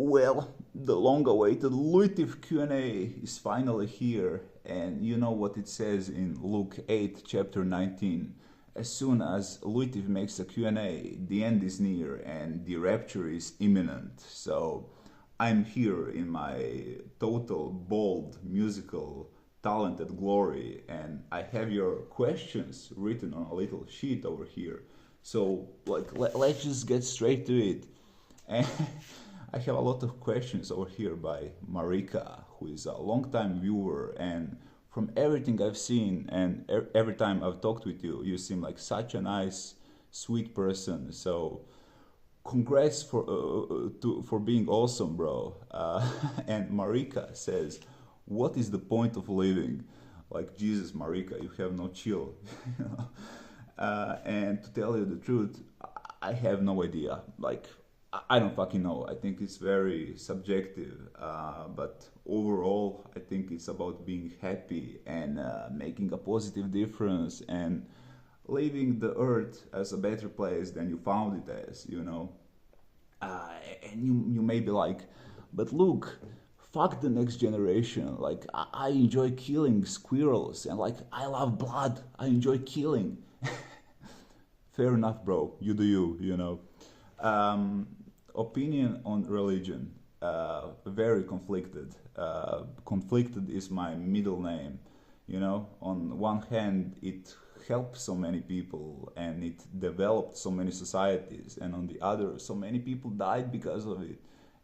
Well, the long-awaited Luitiv Q&A is finally here, and you know what it says in Luke 8, chapter 19. As soon as Luitiv makes a Q&A, the end is near and the rapture is imminent. So I'm here in my total, bold, musical, talented glory, and I have your questions written on a little sheet over here. So, let's just get straight to it. And I have a lot of questions over here by Marika, who is a long-time viewer, and from everything I've seen and every time I've talked with you, you seem like such a nice, sweet person. So, congrats for being awesome, bro. And Marika says, "What is the point of living?" Like Jesus, Marika, you have no chill. you know? And to tell you the truth, I have no idea. Like, I don't fucking know. I think it's very subjective. But overall, I think it's about being happy and making a positive difference and leaving the earth as a better place than you found it as, you know. Uh, and you may be like, but look, fuck the next generation. Like, I enjoy killing squirrels and like, I love blood. I enjoy killing. Fair enough, bro. You do you, you know. Um, Opinion on religion. Very conflicted. Conflicted is my middle name. You know, on one hand, it helped so many people and it developed so many societies, and on the other, so many people died because of it.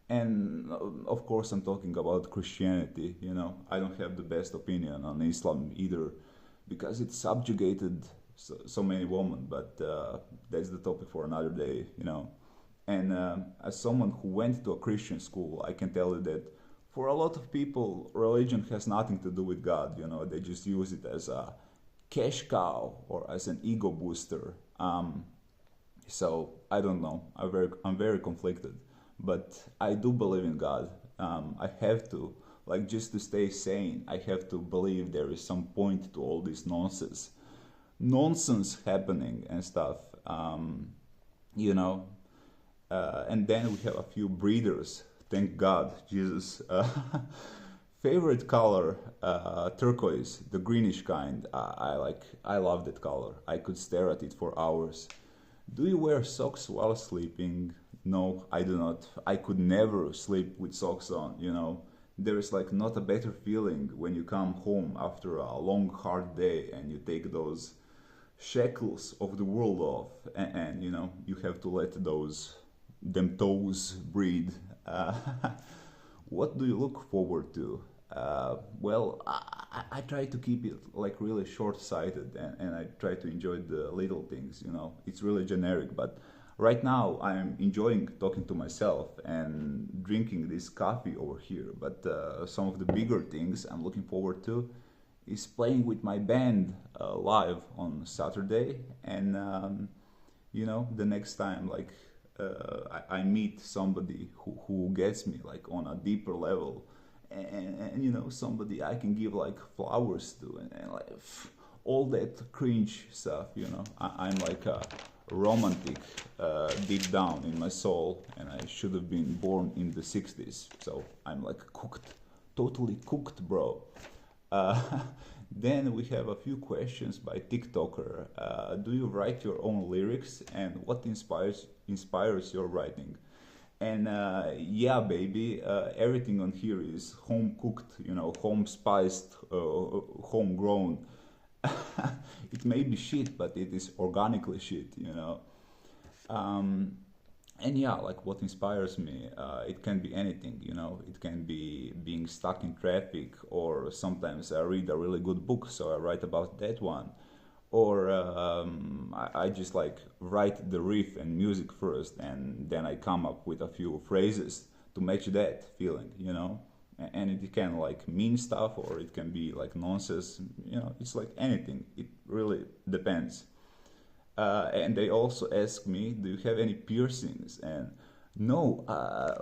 And of course, I'm talking about Christianity. You know, I don't have the best opinion on Islam either because it subjugated so many women, but that's the topic for another day, you know. And as someone who went to a Christian school, I can tell you that for a lot of people, religion has nothing to do with God. You know, they just use it as a cash cow or as an ego booster. So I don't know. I'm very conflicted, but I do believe in God. I have to, like, just to stay sane. I have to believe there is some point to all this nonsense happening and stuff. You know, and then we have a few breeders. Thank God, Jesus. Favorite color, turquoise, the greenish kind. I love that color. I could stare at it for hours. Do you wear socks while sleeping? No, I do not. I could never sleep with socks on, you know. There is like not a better feeling when you come home after a long, hard day and you take those shackles of the world off, and you know you have to let those them toes breathe. Uh, what do you look forward to? Well, I try to keep it like really short-sighted, and I try to enjoy the little things. You know, it's really generic, but right now I'm enjoying talking to myself and drinking this coffee over here. But some of the bigger things I'm looking forward to is playing with my band live on Saturday, and you know, the next time like I meet somebody who gets me like on a deeper level, and you know, somebody I can give like flowers to, and like all that cringe stuff. You know, I'm like a romantic deep down in my soul, and I should have been born in the 60s, so I'm like cooked, totally cooked, bro. uh, then we have a few questions by TikToker. Do you write your own lyrics, and what inspires your writing? And yeah, baby, everything on here is home cooked, you know, home spiced, home grown. It may be shit, but it is organically shit, you know. Um, and yeah, like what inspires me, it can be anything, you know. It can be being stuck in traffic, or sometimes I read a really good book, so I write about that one. Or I just like write the riff and music first, and then I come up with a few phrases to match that feeling, you know. And it can like mean stuff, or it can be like nonsense, you know. It's like anything. It really depends. And they also ask me, do you have any piercings? And no,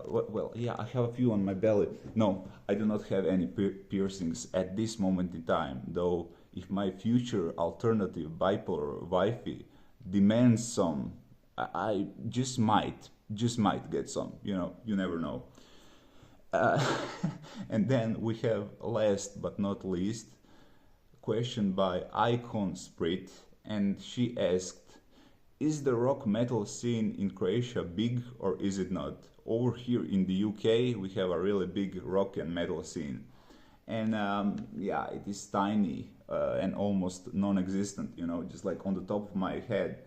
well, yeah, I have a few on my belly. No, I do not have any piercings at this moment in time, though if my future alternative bipolar wifey demands some, I just might get some, you know, you never know. Uh, and then we have last but not least question by Icon Sprit, and she asked, "Is the rock metal scene in Croatia big or is it not? Over here in the UK, we have a really big rock and metal scene, and yeah, it is tiny and almost non-existent. You know, just like on the top of my head,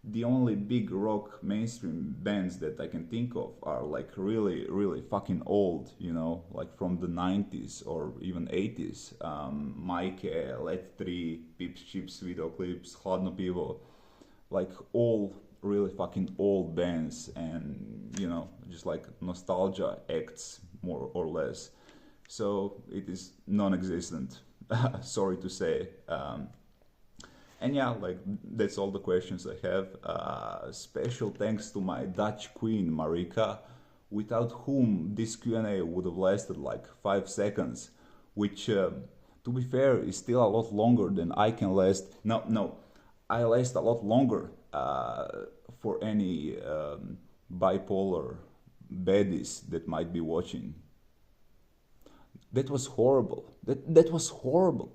the only big rock mainstream bands that I can think of are like really, really fucking old, you know, like from the 90s or even 80s. Majke, Let 3, Pips, Chips, Video Clips, Hladno Pivo, like all really fucking old bands, and you know, just like nostalgia acts more or less. So it is non-existent. Sorry to say. And yeah, like that's all the questions I have. Special thanks to my Dutch queen Marika, without whom this Q&A would have lasted like 5 seconds, which, to be fair, is still a lot longer than I can last. No, no, I last a lot longer for any bipolar baddies that might be watching. That was horrible. That was horrible.